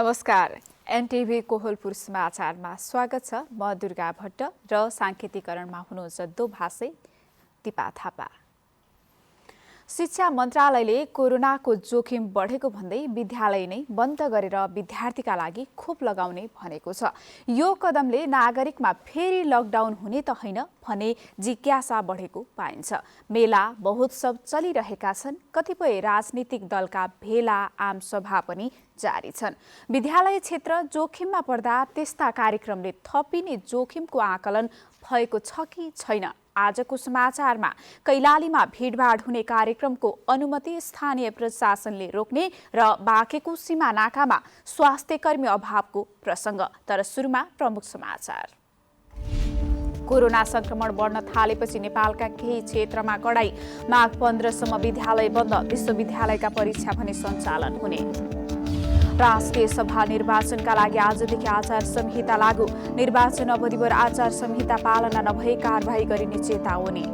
नमस्कार। एनटिभी कोहलपुर समाचारमा स्वागत छ। म दुर्गा भट्ट र सांकेतिकरणमा हुनुहुन्छ दोभाषे दिपा थापा। शिक्षा मन्त्रालयले कोरोनाको जोखिम बढेको भन्दै विद्यालय नै बन्द गरेर विद्यार्थीका लागि खोप लगाउने भनेको छ। यो कदमले नागरिकमा फेरि लकडाउन हुने त होइन भने जिज्ञासा बढेको पाइन्छ। मेला महोत्सव चलिरहेका छन्। कतिपय राजनीतिक दलका भेला आम सभा पनि जारी छन्। विद्यालय क्षेत्र जोखिममा पर्दा त्यस्ता कार्यक्रमले थपिने जोखिमको आकलन भएको छ कि छैन? आजको समाचारमा कैलालीमा भिडभाड हुने कार्यक्रमको अनुमति स्थानीय प्रशासनले रोक्ने र बाँकेको सीमा नाकामा स्वास्थ्यकर्मी अभावको प्रसङ्ग। तर सुरुमा प्रमुख समाचार। कोरोना संक्रमण बढ्न थालेपछि नेपालका केही क्षेत्रमा कडाई। माघ 15 सम्म विद्यालय बन्द। विश्वविद्यालयका परीक्षा भने सञ्चालन हुने। राष्ट्रिय सभा निर्वाचनका लागि आजदेखि आचार संहिता लागू। निर्वाचन अवधिभर आचार संहिता पालना नभए कारबाही गरिने चेतावनी।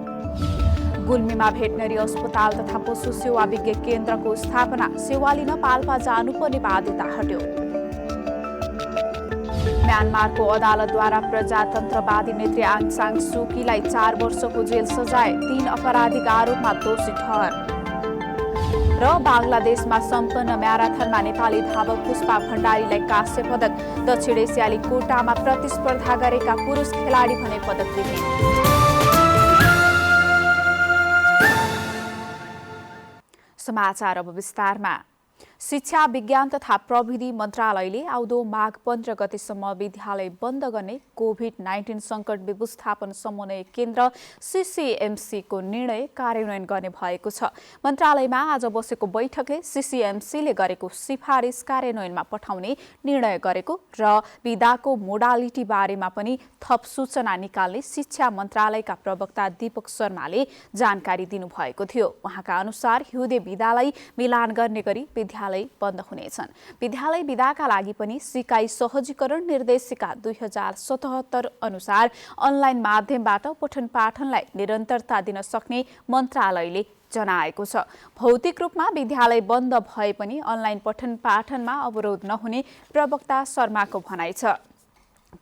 गुल्मीमा भेटनरी अस्पताल तथा पशु सेवा विज्ञ केन्द्रको स्थापना। सेवा लिन पाल्पा जानुपर्ने बाध्यता हट्यो। म्यानमारको अदालतद्वारा प्रजातन्त्रवादी नेत्री आङ सान सुकीलाई 4 वर्षको जेल सजाय। 3 अपराधिक आरोपमा दोषी ठहर। र बांग्लादेशमा सम्पन्न म्याराथनमा नेपाली धावक पुष्पा भण्डारीलाई कांस्य पदक। दक्षिण एसियाली कोटामा प्रतिस्पर्धा गरेका पुरुष खेलाडी भने पदक विहीन। समाचार अब विस्तारमा। शिक्षा विज्ञान तथा प्रविधि मन्त्रालयले आउँदो माघ 15 गतेसम्म विद्यालय बन्द गर्ने कोभिड-19 संकट व्यवस्थापन समन्वय केन्द्र सीसीएमसी को निर्णय कार्यान्वयन गर्ने भएको छ। मन्त्रालयमा आज बसेको बैठकले सीसीएमसीले गरेको सिफारिस कार्यान्वयनमा पठाउने निर्णय गरेको र विदाको मोडालिटी बारेमा पनि थप सूचना निकाल्ने शिक्षा मन्त्रालयका प्रवक्ता दीपक शर्माले जानकारी दिनुभएको थियो। उहाँका अनुसार हिउँदे विदालाई मिलान गर्ने गरी विद्यालय बन्द हुनेछन्। विद्यालय विदाका लागि पनि सिकाइ सहजीकरण निर्देशिका 2077 अनुसार अनलाइन माध्यमबाट पठन पाठनलाई निरन्तरता दिन सक्ने मन्त्रालयले जनाएको छ। भौतिक रूपमा विद्यालय बन्द भए पनि अनलाइन पठन पाठनमा अवरोध नहुने प्रवक्ता शर्माको भनाइ छ।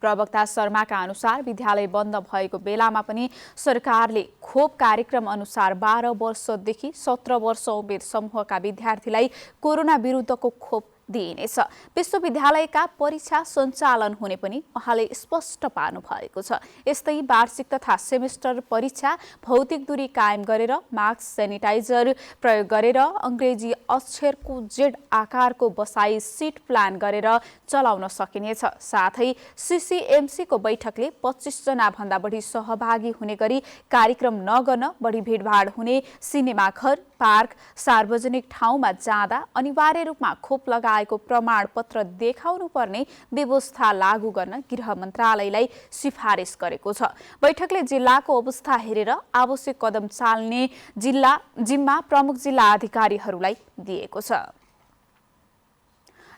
प्रवक्ता शर्माका अनुसार विद्यालय बन्द भएको बेलामा पनि सरकारले खोप कार्यक्रम अनुसार 12 वर्षदेखि 17 वर्ष उमेर समूहका विद्यार्थीलाई कोरोना विरुद्धको खोप दिइनेछ। विश्वविद्यालयका परीक्षा सञ्चालन हुने पनि उहाँले स्पष्ट पार्नु भएको छ। यस्तै वार्षिक तथा सेमेस्टर परीक्षा भौतिक दूरी कायम गरेर मास्क सेनिटाइजर प्रयोग गरेर अंग्रेजी अक्षरको जेड आकारको बसाई सिट प्लान गरेर चलाउन सकिनेछ। साथै सीसीएमसी को बैठकले 25 जना भन्दा बढी सहभागी हुने गरी कार्यक्रम नगर्न, बढी भिडभाड हुने सिनेमाघर, पार्क, सार्वजनिक ठाउँमा जाँदा अनिवार्य रूपमा खोप लगाएको प्रमाणपत्र देखाउनु पर्ने व्यवस्था लागू गर्न गृह मन्त्रालयलाई सिफारिस गरेको छ। बैठकले जिल्लाको अवस्था हेरेर आवश्यक कदम चाल्ने जिम्मा प्रमुख जिल्ला अधिकारीहरूलाई दिएको छ।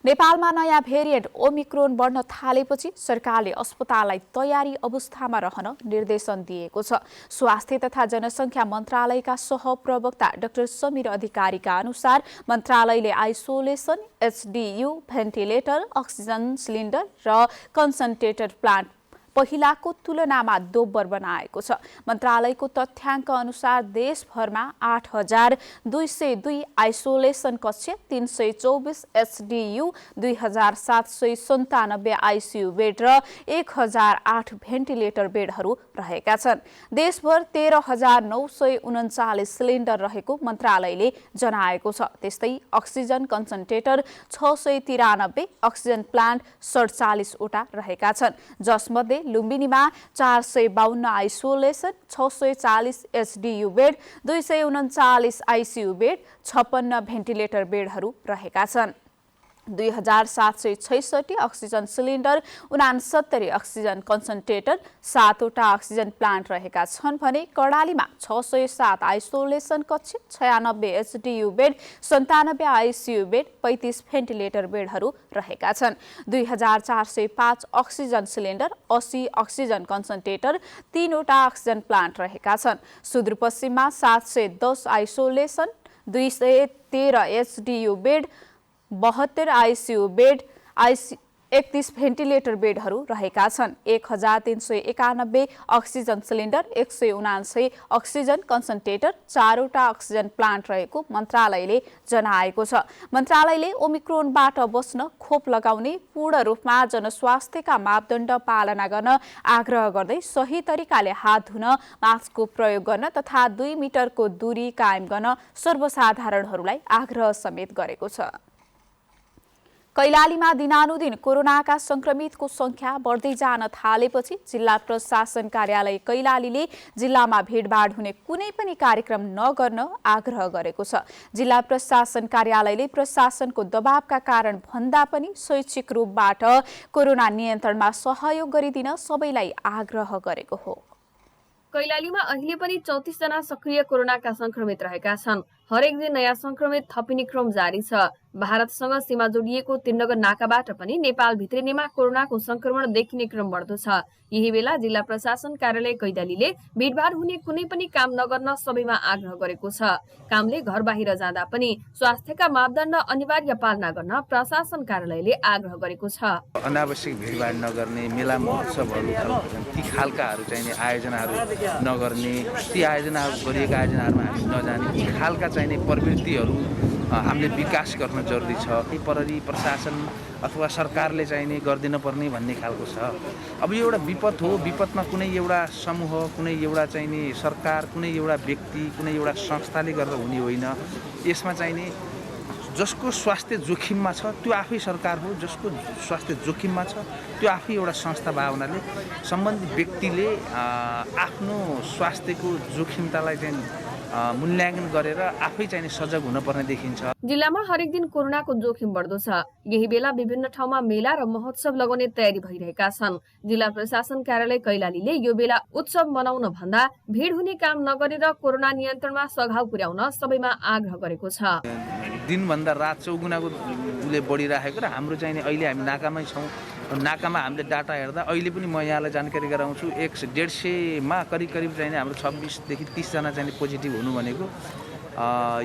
नेपालमा नयाँ भेरिएन्ट ओमिक्रोन बढ्न थालेपछि सरकारले अस्पताललाई तयारी अवस्थामा रहन निर्देशन दिएको छ। स्वास्थ्य तथा जनसङ्ख्या मन्त्रालयका सहप्रवक्ता डाक्टर समीर अधिकारीका अनुसार मन्त्रालयले isolation, HDU, ventilator, oxygen cylinder र कन्सन्ट्रेटर प्लान्ट पहिलाको तुलनामा दोब्बर बनाएको छ। मन्त्रालयको तथ्याङ्क अनुसार देशभरमा 8202 आइसोलेसन कक्ष, 324 एचडीयू, 2797 आइसियू बेड र 1008 भेन्टिलेटर बेडहरू रहेका छन्। देशभर 13939 सिलिन्डर रहेको मन्त्रालयले जनाएको छ। त्यस्तै अक्सिजन कन्सन्ट्रेटर 693, अक्सिजन प्लान्ट 47 वटा रहेका छन्, जसमध्ये लुम्बिनीमा 452 isolation, 640 HDU bed, 239 ICU bed, 56 ventilator बेडहरू रहेका छन्। 2766 अक्सिजन सिलिन्डर, 69 अक्सिजन कन्सन्ट्रेटर, 7 वटा अक्सिजन प्लान्ट रहेका छन् भने कर्णालीमा 607 आइसोलेसन कक्ष, 96 HDU bed, 97 ICU bed, 35 ventilator बेडहरू रहेका छन्। 2405 अक्सिजन सिलिन्डर, 80 अक्सिजन कन्सन्ट्रेटर, 3 वटा अक्सिजन प्लान्ट रहेका छन्। सुदूरपश्चिममा 710 isolation, 213 HDU bed, 72 ICU bed, 31 ventilator बेडहरू रहेका छन्। 1391 अक्सिजन सिलिन्डर, 179 अक्सिजन कन्सन्ट्रेटर, 4वटा अक्सिजन प्लान्ट रहेको मन्त्रालयले जनाएको छ। मन्त्रालयले ओमिक्रोनबाट बच्न खोप लगाउने, पूर्ण रूपमा जनस्वास्थ्यका मापदण्ड पालना गर्न आग्रह गर्दै सही तरिकाले हात धुन, मास्कको प्रयोग गर्न तथा 2 मिटरको दूरी कायम गर्न सर्वसाधारणहरूलाई आग्रह समेत गरेको छ। कैलालीमा दिनानुदिन कोरोनाका संक्रमितको संख्या बढ्दै जान थालेपछि जिल्ला प्रशासन कार्यालय कैलालीले जिल्लामा भिडभाड हुने कुनै पनि कार्यक्रम नगर्न आग्रह गरेको छ। जिल्ला प्रशासन कार्यालयले प्रशासनको दबावका कारण भन्दा पनि स्वैच्छिक रूपबाट कोरोना नियन्त्रणमा सहयोग गरिदिन सबैलाई आग्रह गरेको हो। कैलालीमा अहिले पनि 34 जना सक्रिय कोरोनाका संक्रमित रहेका छन्। हरेक दिन नयाँ संक्रमित थपिने क्रम जारी छ। भारतसँग सीमा जोडिएको त्रिनगर नाकाबाट पनि नेपाल भित्रिनेमा कोरोनाको संक्रमण देखिने क्रम बढ्दो छ। यही बेला जिल्ला प्रशासन कार्यालय कैलालीले भिडभाड हुने कुनै पनि काम नगर्न सबैमा आग्रह गरेको छ। कामले घर बाहिर जाँदा पनि स्वास्थ्यका मापदण्ड अनिवार्य पालना गर्न प्रशासन कार्यालयले आग्रह गरेको छ। अनावश्यक भिडभाड नगर्ने, मेला महोत्सवहरू ती खालकाहरू चाहिने आयोजनाहरू नगर्ने, ती आयोजनाहरू गरिएका आयोजनाहरूमा हामी नजाने, ती खालका चाहिने प्रवृत्तिहरू हामीले विकास गर्न जरुरी छ। प्रहरी प्रशासन अथवा सरकारले चाहिने गर्दिन पर्ने भन्ने खालको छ। अब यो एउटा विपद हो। विपदमा कुनै एउटा समूह, कुनै एउटा चाहिने सरकार, कुनै एउटा व्यक्ति, कुनै एउटा संस्थाले गर्दा हुने होइन। यसमा चाहिने जसको स्वास्थ्य जोखिममा छ त्यो आफै सरकार हो, जसको स्वास्थ्य जोखिममा छ त्यो आफै एउटा संस्था भए हुनाले सम्बन्धित व्यक्तिले आफ्नो स्वास्थ्यको जोखिमतालाई चाहिँ मूल्याङ्कन गरेर आफै चाहिँ सजग हुनुपर्ने देखिन्छ। जिल्लामा हरेक दिन कोरोनाको जोखिम बढ्दो छ। यही बेला विभिन्न ठाउँमा मेला र महोत्सव लगाउने तयारी भइरहेका छन्। जिल्ला प्रशासन कार्यालय कैलालीले यो बेला उत्सव मनाउन भन्दा भिड हुने काम नगरेर कोरोना नियन्त्रणमा सघाउ पुर्याउन सबैमा आग्रह गरेको छ। दिनभन्दा रात चौगुनाको उसले बढिरहेको र हाम्रो चाहिँ अहिले हामी नाकामै छौँ। नाकामा हामीले डाटा हेर्दा अहिले पनि म यहाँलाई जानकारी गराउँछु 150मा करिब चाहिँ हाम्रो 26 देखि 30 जना चाहिँ पोजिटिभ हुनु भनेको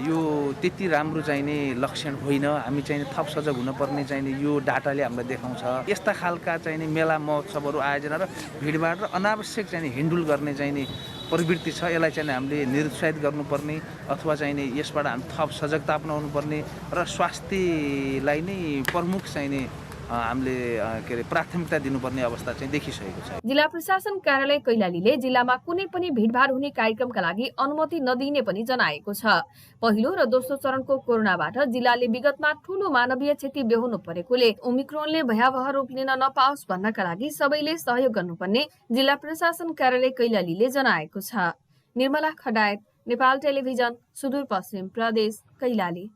यो त्यति राम्रो चाहिने लक्षण होइन। हामी चाहिँ थप सजग हुनुपर्ने चाहिने यो डाटाले हामीलाई देखाउँछ। यस्ता खालका चाहिने मेला महोत्सवहरू आयोजना र भिडभाड र अनावश्यक चाहिने हिन्डुल गर्ने चाहिने प्रवृत्ति छ। यसलाई चाहिँ हामीले निरुत्साहित गर्नुपर्ने अथवा चाहिने यसबाट हामी थप सजगता अपनाउनु पर्ने र स्वास्थ्यलाई नै प्रमुख चाहिने हामीले प्राथमिकता दिनुपर्ने अवस्था चाहिँ देखिसकेको छ। जिल्ला प्रशासन कार्यालय कैलालीले जिल्लामा कुनै पनि भिडभाड हुने कार्यक्रमका लागि अनुमति नदिने पनि जनाएको छ। पहिलो र दोस्रो चरणको कोरोनाबाट जिल्लाले विगतमा ठूलो मानवीय क्षति बेहोर्नु परेकोले ओमिक्रोनले भयावह रूप लिन नपाओस् भन्नका लागि सबैले सहयोग गर्नुपर्ने जिल्ला प्रशासन कार्यालय कैलालीले जनाएको छ। निर्मला खडायत, नेपाल टेलिभिजन, सुदूरपश्चिम प्रदेश, कैलाली।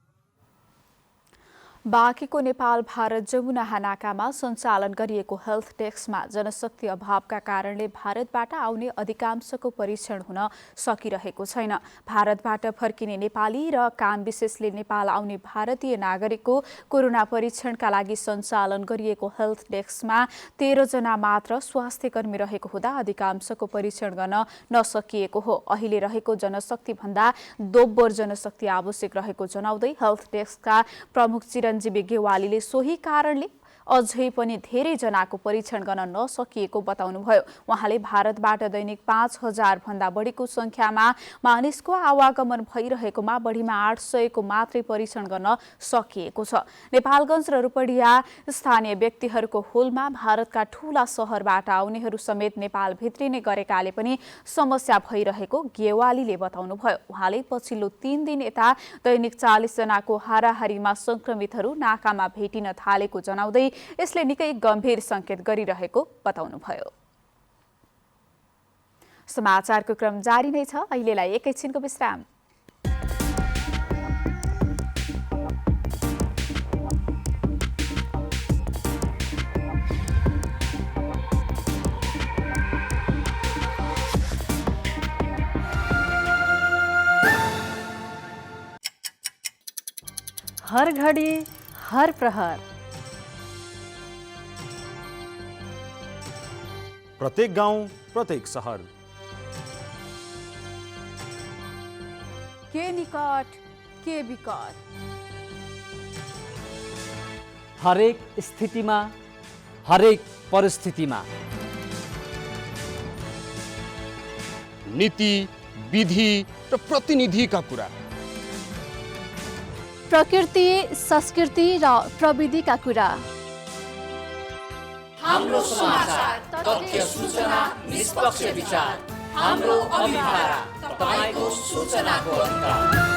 बाँकीको नेपाल भारत जमुना नाकामा सञ्चालन गरिएको हेल्थ डेस्कमा जनशक्ति अभावका कारणले भारतबाट आउने अधिकांशको परीक्षण हुन सकिरहेको छैन। भारतबाट फर्किने नेपाली र काम विशेषले नेपाल आउने भारतीय नागरिकको कोरोना परीक्षणका लागि सञ्चालन गरिएको हेल्थ डेस्कमा 13 जना मात्र स्वास्थ्यकर्मी रहेको हुँदा अधिकांशको परीक्षण गर्न नसकिएको हो। अहिले रहेको जनशक्ति भन्दा दोब्बर जनशक्ति आवश्यक रहेको जनाउँदै हेल्थ डेस्कका प्रमुख चिरञ्जीवी गेवालीले सोही कारणले अझै पनि धेरै जनाको परीक्षण गर्न नसकिएको बताउनुभयो। उहाँले भारतबाट दैनिक 5000 भन्दा बढीको संख्यामा मानिसको आवागमन भइरहेकोमा बढीमा 800 को मात्रै परीक्षण गर्न सकिएको छ। नेपालगञ्ज र रूपडिया स्थानीय व्यक्तिहरूको हुलमा भारतका ठूला शहरबाट आउनेहरू समेत नेपाल भित्रिने गरेकाले पनि समस्या भइरहेको गेवालीले बताउनुभयो। उहाँले पछिल्लो 3 दिन यता दैनिक 40 जनाको हाराहारीमा संक्रमितहरू नाकामा भेटिन थालेको जनाउँदै यसले निकै गम्भीर संकेत गरिरहेको बताउनुभयो। समाचारको क्रम जारी नै छ। अहिलेलाई एकैछिनको विश्राम। हर घडी हर प्रहर, प्रत्येक गाउँ, प्रत्येक सहर, के निकट के विकट, हरेक स्थितिमा, हरेक परिस्थितिमा। नीति, विधि र प्रतिनिधिका कुरा, प्रकृति, संस्कृति र प्रविधिका कुरा। हाम्रो समाचार, तथ्य, सूचना, निष्पक्ष विचार। हाम्रो अभिधारा, तपाईको सूचनाको अधिकार।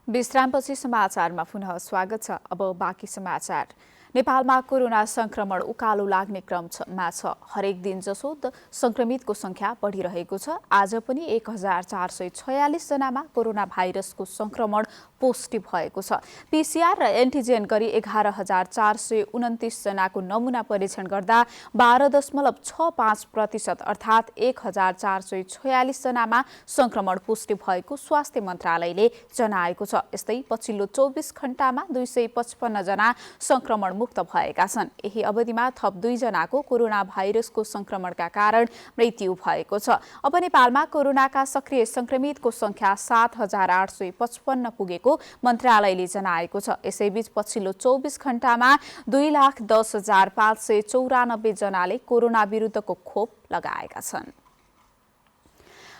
विश्रामपछि समाचारमा पुनः स्वागत छ। अब बाँकी समाचार। नेपालमा कोरोना संक्रमण उकालो लाग्ने क्रममा छ। हरेक दिन जसो संक्रमितको संख्या बढिरहेको छ। आज पनि 1446 जनामा कोरोना भाइरसको संक्रमण पोजिटिभ भएको छ। पीसीआर र एन्टिजेन गरी 11429 जनाको नमुना परीक्षण गर्दा 12.65% अर्थात् 1446 जनामा संक्रमण पुष्टि भएको स्वास्थ्य मन्त्रालयले जनाएको छ। यस्तै पछिल्लो 24 घण्टामा 255 जना संक्रमण मुक्त भएका छन्। यही अवधिमा थप 2 जनाको कोरोना भाइरसको संक्रमणका कारण मृत्यु भएको छ। अब नेपालमा कोरोनाका सक्रिय संक्रमितको संख्या 7855 पुगेको मन्त्रालयले जनाएको छ। यसैबीच पछिल्लो 24 घण्टामा 2,10,594 जनाले कोरोना विरुद्धको खोप लगाएका छन्।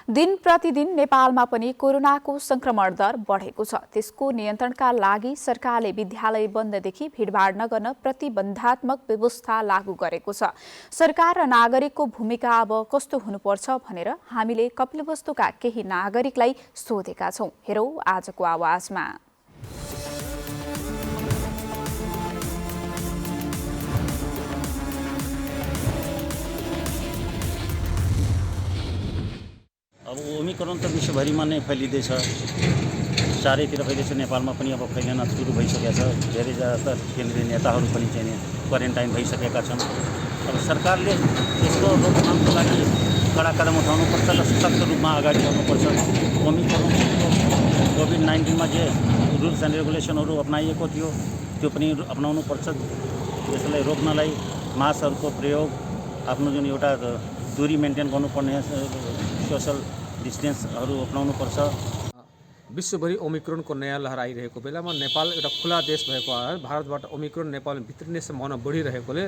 दिन प्रतिदिन नेपालमा पनि कोरोनाको संक्रमण दर बढेको छ। त्यसको नियन्त्रणका लागि सरकारले विद्यालय बन्ददेखि भिडभाड नगर्न प्रतिबन्धात्मक व्यवस्था लागू गरेको छ। सरकार र नागरिकको भूमिका अब कस्तो हुनुपर्छ भनेर हामीले कपिलवस्तुका केही नागरिकलाई सोधेका छौं। हेरौं आजको आवाजमा। अब ओमिक्रोन त विश्वभरिमा नै फैलिँदैछ, चारैतिर फैलिँदैछ। नेपालमा पनि अब फैलिन सुरु भइसकेको छ। धेरै ज्यादातर केन्द्रीय नेताहरू पनि चाहिँ क्वारेन्टाइन भइसकेका छन्। अब सरकारले यसको रोकथामको लागि कडा कदम उठाउनुपर्छ र सशक्त रूपमा अगाडि बढ्नुपर्छ। ओमिक्रोनको कोभिड-19 मा जे रुल्स एन्ड रेगुलेसनहरू अपनाइएको थियो त्यो पनि अपनाउनुपर्छ। यसलाई रोक्नलाई मास्कहरूको प्रयोग, आफ्नो जुन एउटा दूरी मेन्टेन गर्नुपर्ने सोसल डिस्टेन्सहरू अपनाउनुपर्छ। विश्वभरि ओमिक्रोनको नयाँ लहर आइरहेको बेलामा नेपाल एउटा खुला देश भएको कारण भारतबाट ओमिक्रोन नेपालमा भित्रिने सम्भावना बढिरहेकोले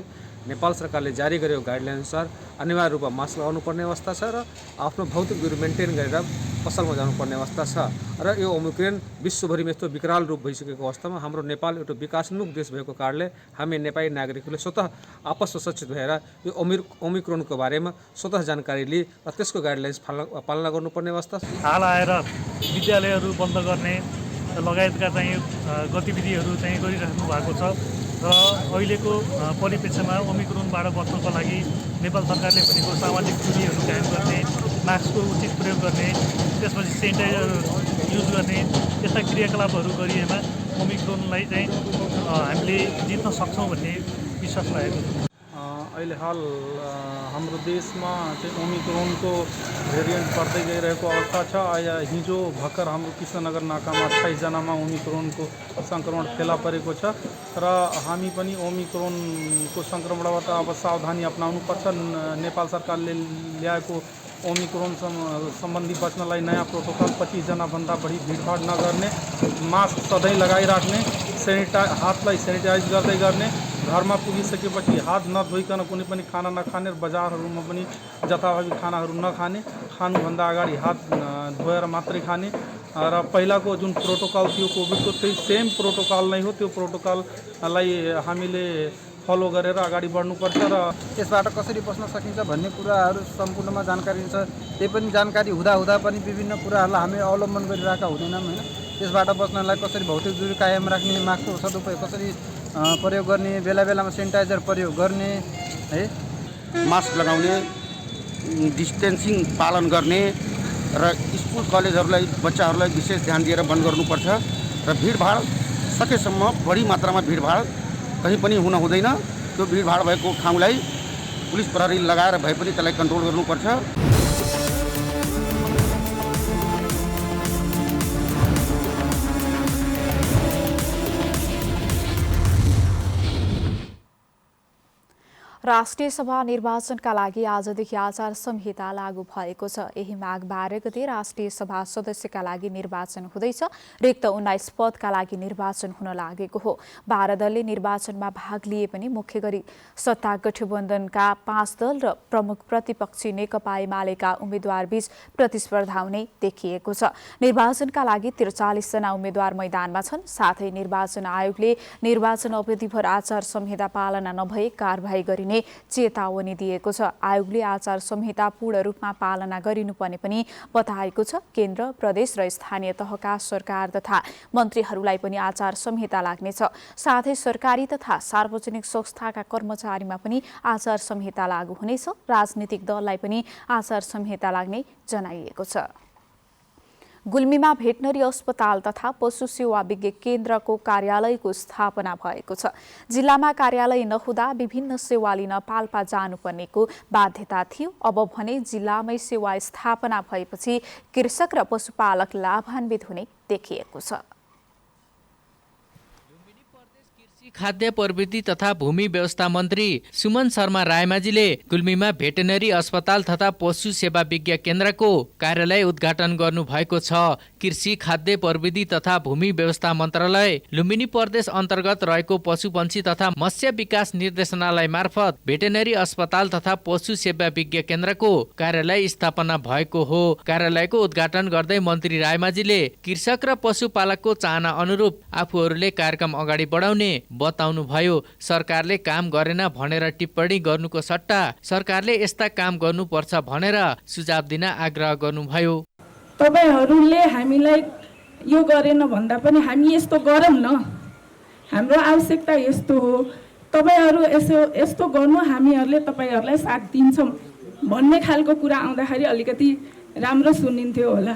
नेपाल सरकारले जारी गरेको गाइडलाइन अनुसार अनिवार्य रूपमा मास्क लगाउनुपर्ने अवस्था छ र आफ्नो भौतिक दूरी मेन्टेन गरेर पसलमा जानुपर्ने अवस्था छ। र यो ओमिक्रोन विश्वभरिमा यस्तो विकराल रूप भइसकेको अवस्थामा हाम्रो नेपाल एउटा विकासोन्मुख देश भएको कारणले हामी नेपाली नागरिकहरूले स्वतः आपसमा सचेत भएर यो ओमिक्रोनको बारेमा स्वतः जानकारी लिए र त्यसको गाइडलाइन्स पालना गर्नुपर्ने अवस्था छ। हाल आएर विद्यालयहरू बन्द गर्ने लगायतका चाहिँ गतिविधिहरू चाहिँ गरिराख्नु भएको छ र अहिलेको परिप्रेक्ष्यमा ओमिक्रोनबाट बच्नको लागि नेपाल सरकारले भनेको सामाजिक दूरीहरू कायम गर्ने, मास्कको उचित प्रयोग गर्ने, त्यसपछि सेनिटाइजर युज गर्ने यस्ता क्रियाकलापहरू गरिएमा ओमिक्रोनलाई चाहिँ हामीले जित्न सक्छौँ भन्ने विश्वास लागेको छ। अहिले हाल हाम्रो देशमा चाहिँ ओमिक्रोनको भेरिएन्ट बढ्दै गइरहेको अवस्था छ। हिजो भर्खर हाम्रो कृष्णनगर नाकामा 28 जनामा ओमिक्रोनको सङ्क्रमण फेला परेको छ र हामी पनि ओमिक्रोनको सङ्क्रमणबाट अब सावधानी अपनाउनुपर्छ। नेपाल सरकारले ल्याएको ओमिक्रोन सम्बन्धी बच्नलाई नयाँ प्रोटोकल 25 जनाभन्दा बढी भिडभाड नगर्ने, मास्क सधैँ लगाइराख्ने, हातलाई सेनिटाइज गर्दै गर्ने, घरमा पुगिसकेपछि हात नधोइकन कुनै पनि खाना नखाने, बजारहरूमा पनि जथाभावी खानाहरू नखाने, खानुभन्दा अगाडि हात धोएर मात्रै खाने र पहिलाको जुन प्रोटोकल थियो कोभिडको त्यही सेम प्रोटोकल नै हो। त्यो प्रोटोकललाई हामीले फलो गरेर अगाडि बढ्नुपर्छ र यसबाट कसरी बस्न सकिन्छ भन्ने कुराहरू सम्पूर्णमा जानकारी छ। त्यही पनि जानकारी हुँदा पनि विभिन्न कुराहरूलाई हामी अवलम्बन गरिरहेका हुँदैनौँ हैन। त्यसबाट बस्नलाई कसरी भौतिक दूरी कायम राख्ने, मास्कको सदुपयोग कसरी प्रयोग गर्ने, बेला बेलामा सेनिटाइजर प्रयोग गर्ने है, मास्क लगाउने, डिस्टेन्सिङ पालन गर्ने र स्कुल कलेजहरूलाई बच्चाहरूलाई विशेष ध्यान दिएर बन्द गर्नुपर्छ र भिडभाड सकेसम्म बढी मात्रामा भिडभाड कहीँ पनि हुन हुँदैन। त्यो भिडभाड भएको ठाउँलाई पुलिस प्रहरी लगाएर भए पनि त्यसलाई कन्ट्रोल गर्नुपर्छ। राष्ट्रिय सभा निर्वाचनका लागि आजदेखि आचार संहिता लागू भएको छ। यही माघ 12 गते राष्ट्रिय सभा सदस्यका लागि निर्वाचन हुँदैछ। रिक्त 19 पदका लागि निर्वाचन हुन लागेको हो। 12 दलले निर्वाचनमा भाग लिए पनि मुख्य गरी सत्ता गठबन्धनका 5 दल र प्रमुख प्रतिपक्षी नेकपा एमालेका उम्मेद्वारबीच प्रतिस्पर्धा हुने देखिएको छ। निर्वाचनका लागि 43 जना उम्मेद्वार मैदानमा छन्। साथै निर्वाचन आयोगले निर्वाचन अवधिभर आचार संहिता पालना नभए कारबाही गरिने चेतावनी दिएको छ। आयोगले आचार संहिता पूर्ण रूपमा पालना गरिनुपर्ने पनि बताएको छ। केन्द्र, प्रदेश र स्थानीय तहका सरकार तथा मन्त्रीहरूलाई पनि आचार संहिता लाग्नेछ। साथै सरकारी तथा सार्वजनिक संस्थाका कर्मचारीमा पनि आचार संहिता लागू हुनेछ। राजनीतिक दललाई पनि आचार संहिता लाग्ने जनाइएको छ। गुल्मीमा भेटनरी अस्पताल तथा पशु सेवा विज्ञ केन्द्रको कार्यालयको स्थापना भएको छ। जिल्लामा कार्यालय नहुँदा विभिन्न सेवा लिन पाल्पा जानुपर्नेको बाध्यता थियो। अब भने जिल्लामै सेवा स्थापना भएपछि कृषक र पशुपालक लाभान्वित हुने देखिएको छ। खाद्य प्रवृत्ति तथा भूमि व्यवस्था मन्त्री सुमन शर्मा रायमाझीले गुल्मीमा भेटेनरी अस्पताल तथा पशु सेवा विज्ञ केन्द्रको कार्यालय उद्घाटन गर्नु भएको छ। कृषि, खाद्य प्रविधि तथा भूमि व्यवस्था मन्त्रालय, लुम्बिनी प्रदेश अन्तर्गत रहेको पशुपन्छी तथा मत्स्य विकास निर्देशनालय मार्फत भेटेनरी अस्पताल तथा पशु सेवा विज्ञ केन्द्रको कार्यालय स्थापना भएको हो। कार्यालयको उद्घाटन गर्दै मन्त्री रायमाझीले कृषक र पशुपालकको चाहना अनुरूप आफूहरूले कार्यक्रम अगाडि बढाउने बताउनुभयो। सरकारले काम गरेन भनेर टिप्पणी गर्नुको सट्टा सरकारले यस्ता काम गर्नुपर्छ भनेर सुझाव दिन आग्रह गर्नुभयो। तपाईहरूले हामीलाई यो गरेन भन्दा पनि हामी यस्तो गरौँ न, हाम्रो आवश्यकता यस्तो हो, तपाईहरू यस्तो गर्नु, हामीहरूले तपाईहरूलाई साथ दिन्छौँ भन्ने खालको कुरा आउँदाखेरि अलिकति राम्रो सुनिन्थ्यो होला।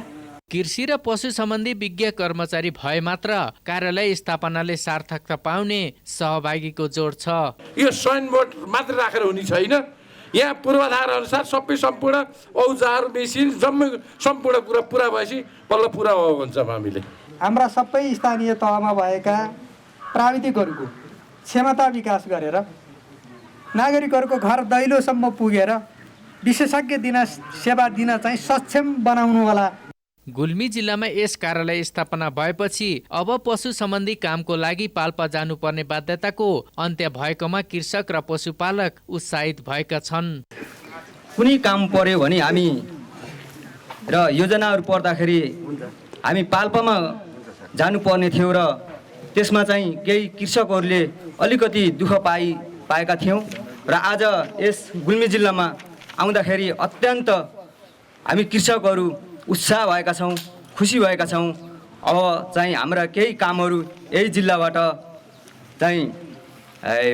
कृषि र पशु सम्बन्धी विज्ञ कर्मचारी भए मात्र कार्यालय स्थापनाले सार्थकता पाउने सहभागीको जोड छ। यो साइन बोर्ड मात्र राखेर हुने छैन। यहाँ पूर्वाधार अनुसार सबै सम्पूर्ण औजार, मेसिन जम्मै सम्पूर्ण कुरा पुरा भएपछि बल्ल पुरा हो भन्छौँ हामीले। हाम्रा सबै स्थानीय तहमा भएका प्राविधिकहरूको क्षमता विकास गरेर नागरिकहरूको घर दैलोसम्म पुगेर विशेषज्ञ सेवा दिन चाहिँ सक्षम बनाउनु होला। गुल्मी जिल्लामा यस कार्यालय स्थापना भएपछि अब पशु सम्बन्धी कामको लागि पाल्पा जानुपर्ने बाध्यताको अन्त्य भएकोमा कृषक र पशुपालक उत्साहित भएका छन्। कुनै काम पर्यो भने हामी र योजनाहरू पर्दाखेरि हामी पाल्पामा जानुपर्ने थियो र त्यसमा चाहिँ केही कृषकहरूले अलिकति दुःख पाएका थियौँ र आज यस गुल्मी जिल्लामा आउँदाखेरि अत्यन्त हामी कृषकहरू उत्साह भएका छौँ, खुसी भएका छौँ। अब चाहिँ हाम्रा केही कामहरू यही जिल्लाबाट चाहिँ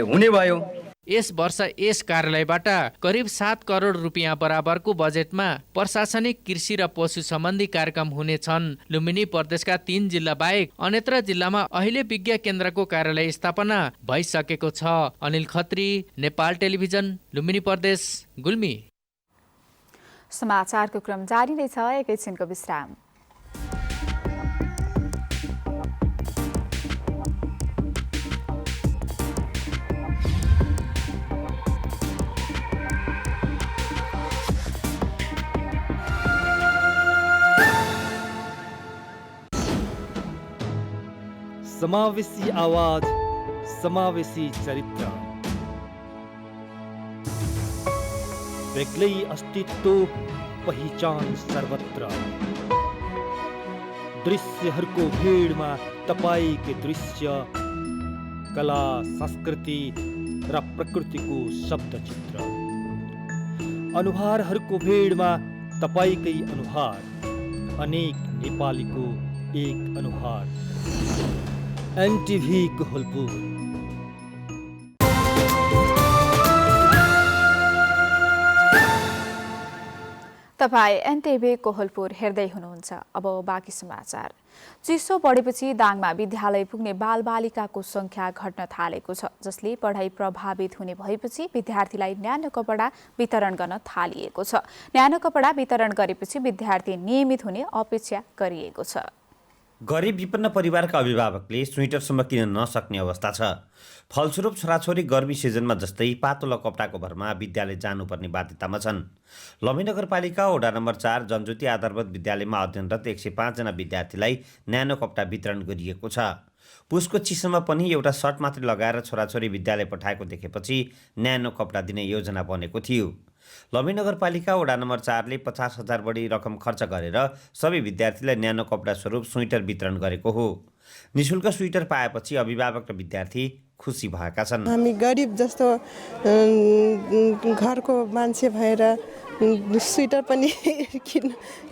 हुने भयो। यस वर्ष यस कार्यालयबाट करिब 7 करोड रुपियाँ बराबरको बजेटमा प्रशासनिक, कृषि र पशु सम्बन्धी कार्यक्रम हुनेछन्। लुम्बिनी प्रदेशका 3 जिल्ला बाहेक अन्यत्र जिल्लामा अहिले विज्ञ केन्द्रको कार्यालय स्थापना भइसकेको छ। अनिल खत्री, नेपाल टेलिभिजन, लुम्बिनी प्रदेश, गुल्मी। समाचारको क्रम जारी नै छ। एकैछिनको विश्राम। समावेशी आवाज, समावेशी चरित्र, बेग्लै अस्तित्व, पहिचान सर्वत्र। दृश्यहरूको भीडमा तपाईको दृश्य, कला, संस्कृति र प्रकृतिको शब्दचित्र। अनुहारहरूको भीडमा तपाईकै अनुहार, अनेक नेपालीको एक अनुहार। एनटिभी कोहलपुर। तपाईँ एनटिभी कोहलपुर हेर्दै हुनुहुन्छ। अब बाँकी समाचार। चिसो बढेपछि दाङमा विद्यालय पुग्ने बालबालिकाको संख्या घट्न थालेको छ, जसले पढाइ प्रभावित हुने भएपछि विद्यार्थीलाई न्यानो कपडा वितरण गर्न थालिएको छ। न्यानो कपडा वितरण गरेपछि विद्यार्थी नियमित हुने अपेक्षा गरिएको छ। गरिब विपन्न परिवारका अभिभावकले स्वेटरसम्म किन्न नसक्ने अवस्था छ। फलस्वरूप छोराछोरी गर्मी सिजनमा जस्तै पातलो कपडाको भरमा विद्यालय जानुपर्ने बाध्यतामा छन्। लम्बी नगरपालिका वडा नम्बर 4 जनज्योति आधारभूत विद्यालयमा अध्ययनरत 105 जना विद्यार्थीलाई न्यानो कपडा वितरण गरिएको छ। पुसको चिसोमा पनि एउटा सर्ट मात्रै लगाएर छोराछोरी विद्यालय पठाएको देखेपछि न्यानो कपडा दिने योजना बनेको थियो। लम्बी नगरपालिका वडा नम्बर 4 ले 50,000 बढी रकम खर्च गरेर सबै विद्यार्थीलाई न्यानो कपडा स्वरूप स्वेटर वितरण गरेको हो। निशुल्क स्वेटर पाएपछि अभिभावक र विद्यार्थी खुसी भएका छन्। हामी गरिब जस्तो घरको मान्छे भएर स्वेटर पनि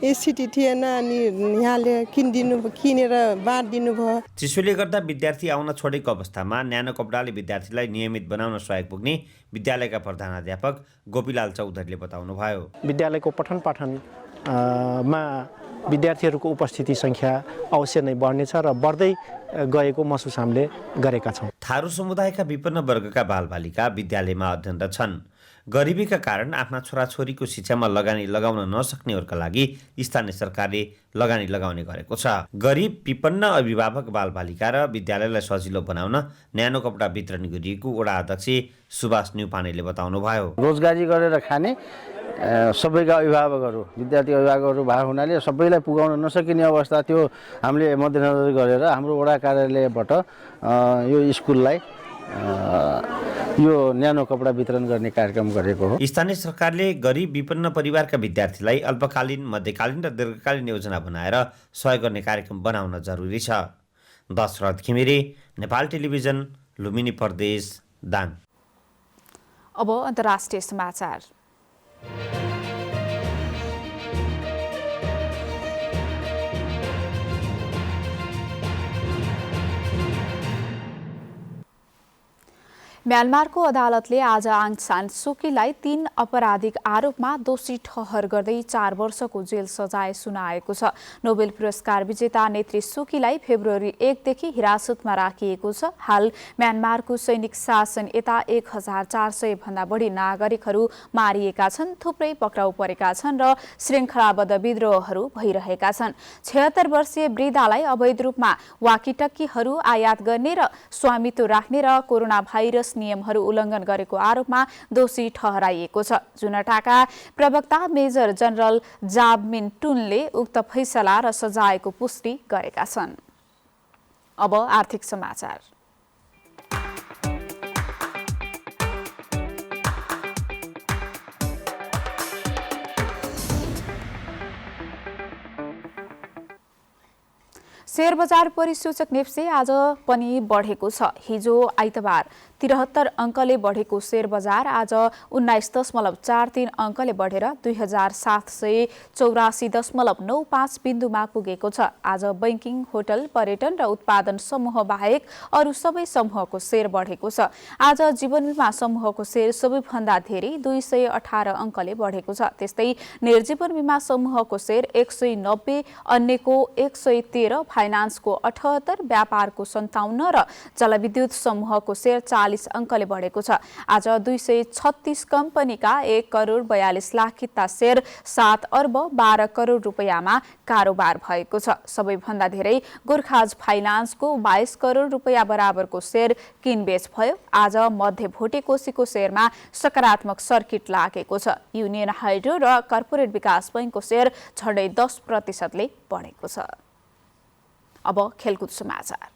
स्थिति थिएन अनि यहाँले किनेर बाँडिदिनु भयो। चिसोले गर्दा विद्यार्थी आउन छोडेको अवस्थामा न्यानो कपडाले विद्यार्थीलाई नियमित बनाउन सहयोग पुग्ने विद्यालयका प्रधानाध्यापक गोपीलाल चौधरीले बताउनुभयो। विद्यालयको पठन पाठनमा विद्यार्थीहरूको उपस्थिति सङ्ख्या अवश्य नै बढ्नेछ र बढ्दै गएको महसुस हामीले गरेका छौँ। थारू समुदायका विपन्न वर्गका बालबालिका विद्यालयमा अध्ययनरत छन्। गरिबीका कारण आफ्ना छोराछोरीको शिक्षामा लगानी लगाउन नसक्नेहरूका लागि स्थानीय सरकारले लगानी लगाउने गरेको छ। गरिब विपन्न अभिभावक बालबालिका र विद्यालयलाई सजिलो बनाउन न्यानो कपडा वितरण गरिएको वडा अध्यक्ष सुभाष न्युपानेले बताउनुभयो। रोजगारी गरेर खाने सबैका अभिभावकहरू विद्यार्थी अभिभावकहरू भएको हुनाले सबैलाई पुगाउन नसकिने अवस्था त्यो हामीले मध्यनजर गरेर हाम्रो वडा कार्यालयबाट यो स्कुललाई यो न्यानो कपडा वितरण गर्ने कार्यक्रम गरेको हो। स्थानीय सरकारले गरिब विपन्न परिवारका विद्यार्थीलाई अल्पकालीन, मध्यकालीन र दीर्घकालीन योजना बनाएर सहयोग गर्ने कार्यक्रम बनाउन जरुरी छ। दशरथ घिमिरे, नेपाल टेलिभिजन, लुम्बिनी प्रदेश, दाङ। अब अन्तर्राष्ट्रिय समाचार। म्यानमारको अदालतले आज आङ सान सुकीलाई 3 अपराधिक आरोपमा दोषी ठहर गर्दै 4 वर्षको जेल सजाय सुनाएको छ। नोबेल पुरस्कार विजेता नेत्री सुकीलाई फेब्रुअरी 1 देखि हिरासतमा राखिएको छ। हाल म्यानमारको सैनिक शासन यता 1400 भन्दा बढी नागरिकहरू मारिएका छन्, थुप्रै पक्राउ परेका छन् र श्रृङ्खलाबद्ध विद्रोहहरू भइरहेका छन्। 76 वर्षीय वृद्धालाई अवैध रूपमा वाकिटकीहरू आयात गर्ने र स्वामित्व राख्ने र कोरोना भाइरस नियमहरू उल्लङ्घन गरेको आरोपमा दोषी ठहराइएको छ। जुनटाका प्रवक्ता मेजर जनरल जाब मिन टुनले उक्त फैसला र सजायको पुष्टि गरेका छन्। अब आर्थिक समाचार। शेयर बजार परिसूचक नेप्से आज पनि बढेको छ। हिजो आइतबार 73 अङ्कले बढेको शेयर बजार आज 19.43 अङ्कले बढेर 2784.95 बिन्दुमा पुगेको छ। आज बैंकिङ, होटल, पर्यटन र उत्पादन समूह बाहेक अरू सबै समूहको शेयर बढेको छ। आज जीवन बीमा समूहको शेयर सबैभन्दा धेरै 218 अङ्कले बढेको छ। त्यस्तै निर्जीवन बीमा समूहको शेयर 190, अन्यको 113, फाइनान्सको 78, व्यापारको 57 र जलविद्युत समूहको शेयर 40 अङ्कले बढेको छ। आज 236 कम्पनीका 1 करोड 42 लाख किता शेयर 7 अर्ब 12 करोड रुपैयाँमा कारोबार भएको छ। सबैभन्दा धेरै गोर्खाज फाइनान्सको 22 करोड रुपैयाँ बराबरको शेयर किनबेच भयो। आज मध्य भोटेकोसीको शेयरमा सकारात्मक सर्किट लागेको छ। युनियन हाइड्रो र कर्पोरेट विकास बैंकको शेयर झन्डै 10% बढेको छ। अब खेलकुद समाचार।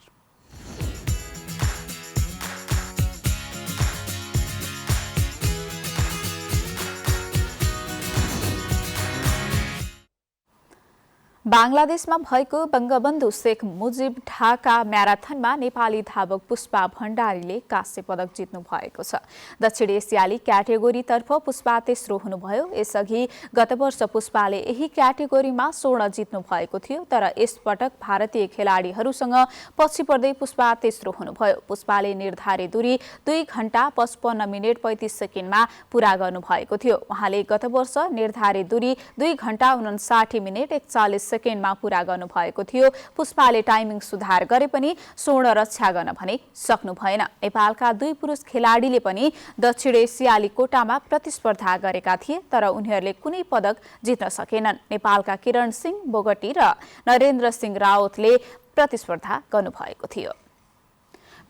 बांग्लादेशमा भएको बंगबन्धु शेख मुजिब ढाका म्याराथनमा नेपाली धावक पुष्पा भण्डारीले काँस्य पदक जित्नु भएको छ। दक्षिण एसियाली क्याटेगोरीतर्फ पुष्पा तेस्रो हुनुभयो। यसअघि गत वर्ष पुष्पाले यही क्याटेगोरीमा स्वर्ण जित्नु भएको थियो, तर यसपटक भारतीय खेलाडीहरूसँग पछि पर्दै पुष्पा तेस्रो हुनुभयो। पुष्पाले निर्धारित दूरी 2 घण्टा 55 मिनेट 35 सेकेन्डमा पूरा गर्नुभएको थियो। उहाँले गत वर्ष निर्धारित दूरी 2 घण्टा 59 मिनेट 41 सेकेन्डमा पूरा गर्नुभएको थियो। पुष्पाले टाइमिङ सुधार गरे पनि स्वर्ण रक्षा गर्न भने सक्नु भएन। नेपालका 2 पुरुष खेलाडीले पनि दक्षिण एसियाली कोटामा प्रतिस्पर्धा गरेका थिए, तर उनीहरूले कुनै पदक जित्न सकेनन्। नेपालका किरण सिंह बोगटी र नरेन्द्र सिंह रावतले प्रतिस्पर्धा गर्नुभएको थियो।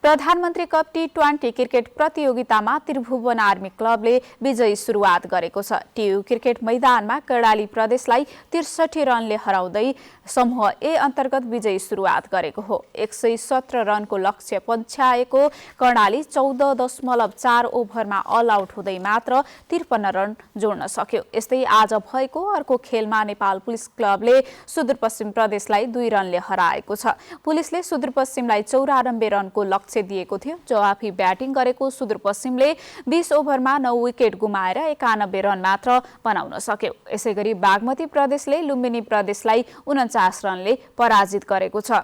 प्रधानमन्त्री कप T20 क्रिकेट प्रतियोगितामा त्रिभुवन आर्मी क्लबले विजयी सुरुवात गरेको छ। टियु क्रिकेट मैदानमा कर्णाली प्रदेशलाई 63 रनले हराउँदै समूह ए अन्तर्गत विजयी सुरुवात गरेको हो। 117 रनको लक्ष्य पछ्याएको कर्णाली 14.4 ओभरमा अल आउट हुँदै मात्र 53 रन जोड्न सक्यो। यस्तै आज भएको अर्को खेलमा नेपाल पुलिस क्लबले सुदूरपश्चिम प्रदेशलाई 2 रनले हराएको छ। पुलिसले सुदूरपश्चिमलाई 94 रनको लक्ष्य दिएको थियो। जवाफी ब्याटिङ गरेको सुदूरपश्चिमले 20 ओभरमा 9 विकेट गुमाएर 91 रन मात्र बनाउन सक्यो। यसैगरी बागमती प्रदेशले लुम्बिनी प्रदेशलाई 49 रनले पराजित गरेको छ।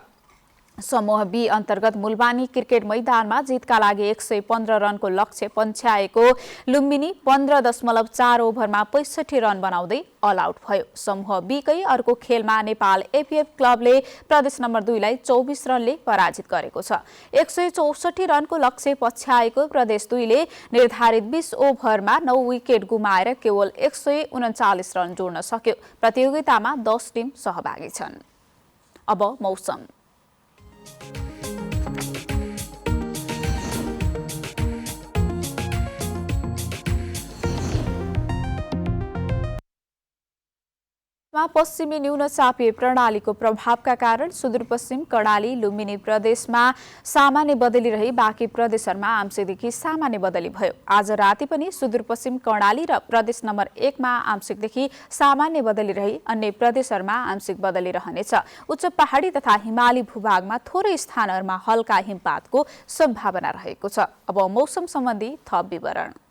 समूह बी अन्तर्गत मुलबानी क्रिकेट मैदानमा जितका लागि 115 रनको लक्ष्य पछ्याएको लुम्बिनी 15.4 ओभरमा 65 रन बनाउँदै अल आउट भयो। समूह बी कै अर्को खेलमा नेपाल एपीएफ क्लबले प्रदेश नम्बर 2 लाई 24 रनले पराजित गरेको छ। 164 रनको लक्ष्य पछ्याएको प्रदेश 2 ले निर्धारित 20 ओभरमा 9 विकेट गुमाएर केवल 139 रन जोड्न सक्यो। प्रतियोगितामा 10 टिम सहभागी छन्। अब मौसम। पश्चिमी न्यूनचापीय प्रणालीको प्रभावका कारण सुदूरपश्चिम कर्णाली लुम्बिनी प्रदेशमा सामान्य बदली रही बाँकी प्रदेशहरूमा आंशिकदेखि सामान्य बदली भयो। आज राति पनि सुदूरपश्चिम कर्णाली र प्रदेश नम्बर 1 मा आंशिकदेखि सामान्य बदली रही अन्य प्रदेशहरूमा आंशिक बदली रहनेछ। उच्च पहाडी तथा हिमाली भूभागमा थोरै स्थानहरूमा हल्का हिमपातको सम्भावना रहेको छ। अब मौसम सम्बन्धी थप विवरण।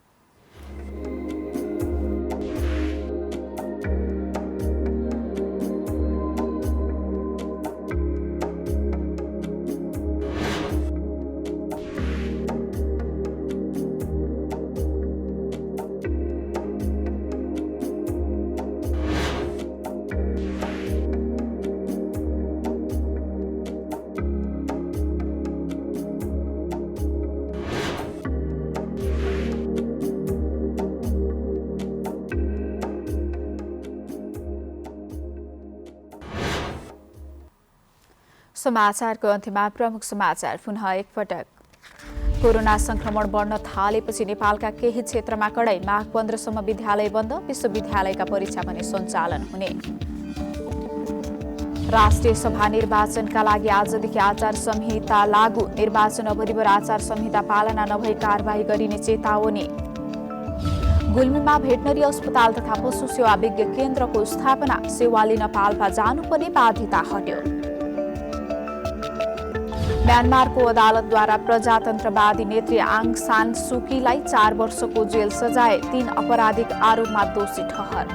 समाचारको अन्त्यमा प्रमुख समाचार पुनः एकपटक। कोरोना संक्रमण बढ्न थालेपछि नेपालका केही क्षेत्रमा कडाई। माघ 15 सम्म विद्यालय बन्द, विश्वविद्यालयका परीक्षा भने सञ्चालन हुने। राष्ट्रिय सभा निर्वाचनका लागि आजदेखि आचार संहिता लागू। निर्वाचन अवधिभर आचार संहिता पालना नभई कारबाही गरिने चेतावनी। गुल्मीमा भेटनरी अस्पताल तथा पशु सेवा विज्ञ केन्द्रको स्थापना। सेवा लिन पाल्पा जानुपर्ने बाध्यता हट्यो। म्यानमारको अदालतद्वारा प्रजातन्त्रवादी नेत्री आङ सान सुकीलाई 4 वर्षको जेल सजाय। 3 आपराधिक आरोपमा दोषी ठहर।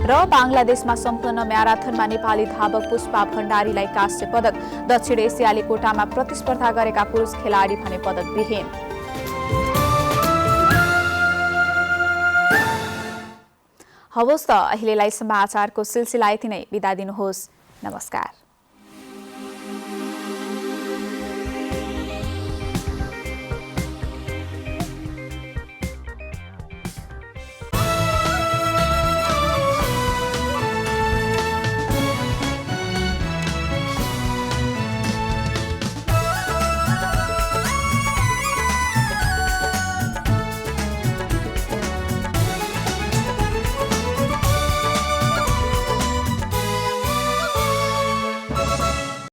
र बांग्लादेशमा सम्पन्न म्याराथनमा नेपाली धावक पुष्पा भण्डारीलाई कांस्य पदक। दक्षिण एसियाली कोटामा प्रतिस्पर्धा गरेका पुरुष खेलाडी भने पदक विहीन। हवस् त अहिलेलाई समाचारको सिलसिला यति नै। बिदा दिनुहोस्। नमस्कार।